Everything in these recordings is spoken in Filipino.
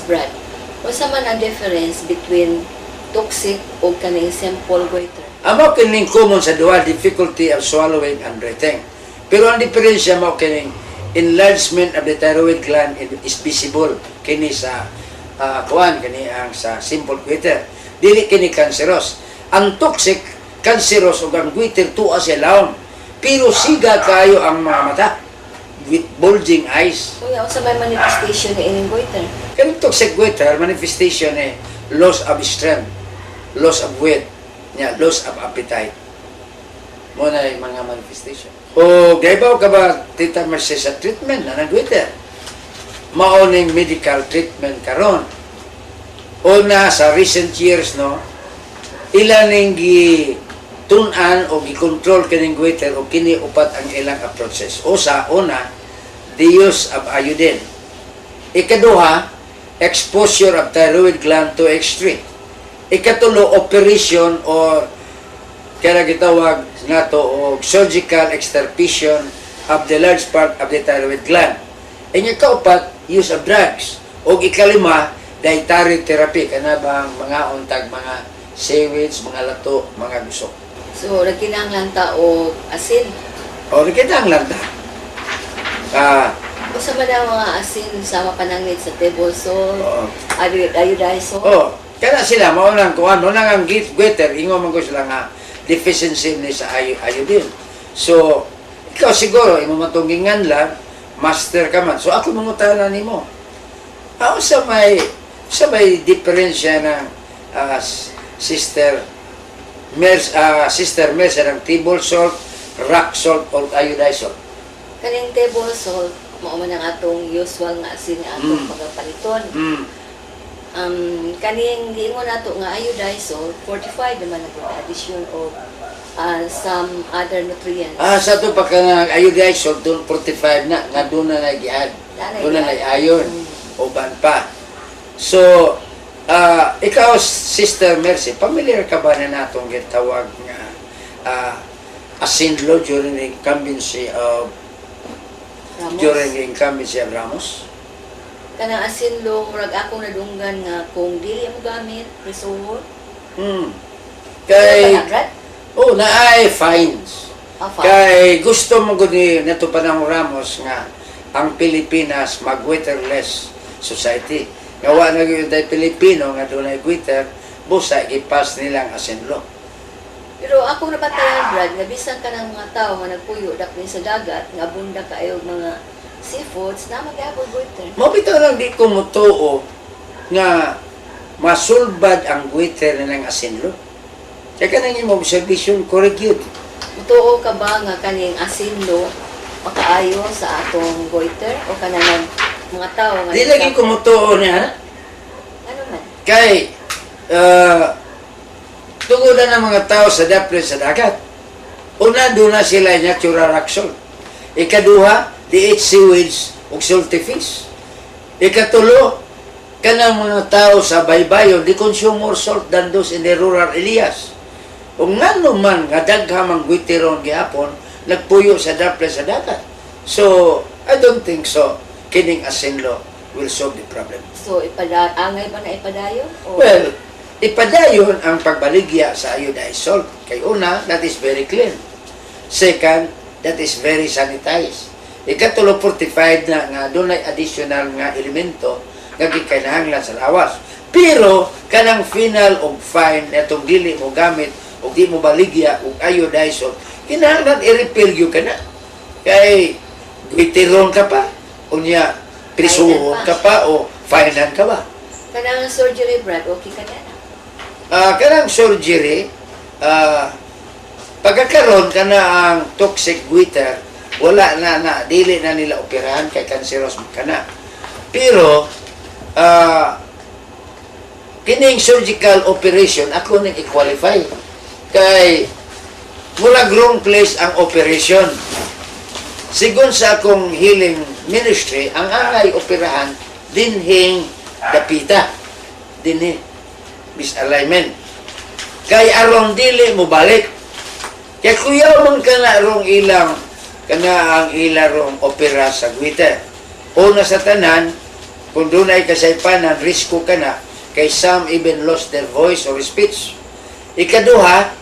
Brad, unsa man ang difference between toxic o kaning simple goiter? Amo kining common sa duha, difficulty of swallowing and breathing. Pero ang diferensya mo kining enlargement of the thyroid gland is visible kini sa kuan kini ang sa simple goiter. Dili kini cancerous. Ang toxic, cancerous ug ang goiter tuwa siya laom. Pero siga kayo ang mga mata with bulging eyes. Kuya, unsa may manifestation ni ining goiter? Kani toxic goiter manifestation loss of strength, loss of weight, loss of appetite. Mo na yung mga manifestation. O gaybaw ka ba Tita Mercy sa treatment na nag-goiter? Maoning medical treatment karon. O na sa recent years no, ilan ning tun-an o gi-control kining goiter o kini upat ang ilang approaches. O sa una, the use of iodine. Ikaduha, exposure of thyroid gland to X3. Ikatulo, operation or kaya gitawag nato og surgical extirpation of the large part of the thyroid gland. And yung kaupat, use of drugs. O ikalima, dietary therapy. Kana bang mga untag, mga sewage, mga lato, mga gusok. So, nagkinahanglan ta og asin. O nagkinahanglan ta. Unsa man ang mga asin sama pananglit sa table salt, Oo. iodized salt? Kana sila, maunang kuhan, maunang ang goiter, ingo man ko sila nga deficiency ni sa iodine. So, ikaw siguro, imo matunggingan lang, master ka man. So, ako mangutana nimo. Sa may diferensya ng Sister Mercy ng table salt, rock salt, o iodized salt? Kaning table salt, mao man ang atong usual nga asin nga atong pagapaliton. Kaning giingon nato nga iodized salt, 45 naman ang addition of some other nutrients. Sa ito pa ka nga iodized salt, 45 na, nga doon na nag-i-add. Doon na nag-iron, uban pa. So, ikaw, Sister Mercy, familiar ka ba na natong gitawag nga asinlo during the incumbency of Ramos? Kanang asinlo, murag akong nadunggan nga kung dili mo gamit, resort. Kay, naay fines. Fine. Kay gusto mo guni nato pa ng Ramos nga ang Pilipinas mag-goiterless society. Gawa na yung Pilipino nga doon ay goiter, busa ipas nilang asinlo. Pero ako napatayan, Brad, nga bisan ka ng mga tao nga nagpuyo dapin sa dagat, nga bunda kayo mga seafoods, na mag-abot goiter. Mabito lang di ko mutuo nga masulbad ang goiter nilang asinlo. Kaya ka nang yung observation, correct yun. Mutuo ka ba nga kaning asinlo makaayo sa atong goiter? O kanang mga tao nga... Di lagi ko mutuo niya. Ano man? Kay, tungulan ng mga tao sa dapre sa dagat. Una, doon na sila natural rock salt. Ikaduha, the sewage ug salty fish. Ikatulo, kanang mga tao sa baybayon, they consume more salt than those in the rural areas. Kung nga naman, nga daghamang goiteron gihapon, nagpuyo sa dapre sa dagat. So, I don't think so. Kining asinlo will solve the problem. So, angay ba na ipadayon? Well, ipadayon ang pagbaligya sa iodized salt. Kay una, that is very clean. Second, that is very sanitized. Ikatulo, 45 na nga doon ay additional nga elemento nga gikinahanglan sa lawas. Pero, kanang final o fine na itong dili mo gamit o di mo baligya o iodized salt, kinahanglan i-refill yun ka na. Kay, goiteron ka pa, o niya, prisuhon ka pa, o finean ka ba? Kanang surgery, Brad, okay ka na? Kanang surgery, pagkakaroon ka na ang toxic goiter, wala na, dili na nila operahan kay cancerous ka na. Pero, kining surgical operation, ako nang i-qualify. Kay, mula wrong place ang operation. Sigun sa akong healing ministry, ang angay operahan, dinhing dapita. Dinhi. Misalignment. Kay aron dili mo balik. Kaya kuyaw man ka na arong ang ilarong opera sa goiter. Una sa tanan, kung doon ay kasaypanan, risko ka na, kay some even lost their voice or speech. Ikaduha,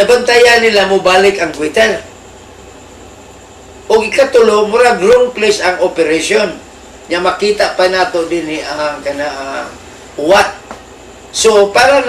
nabantayan nila mo balik ang Twitter. O ikatulo, murag wrong place ang operation. Nya makita pa nato din ang what. So, para na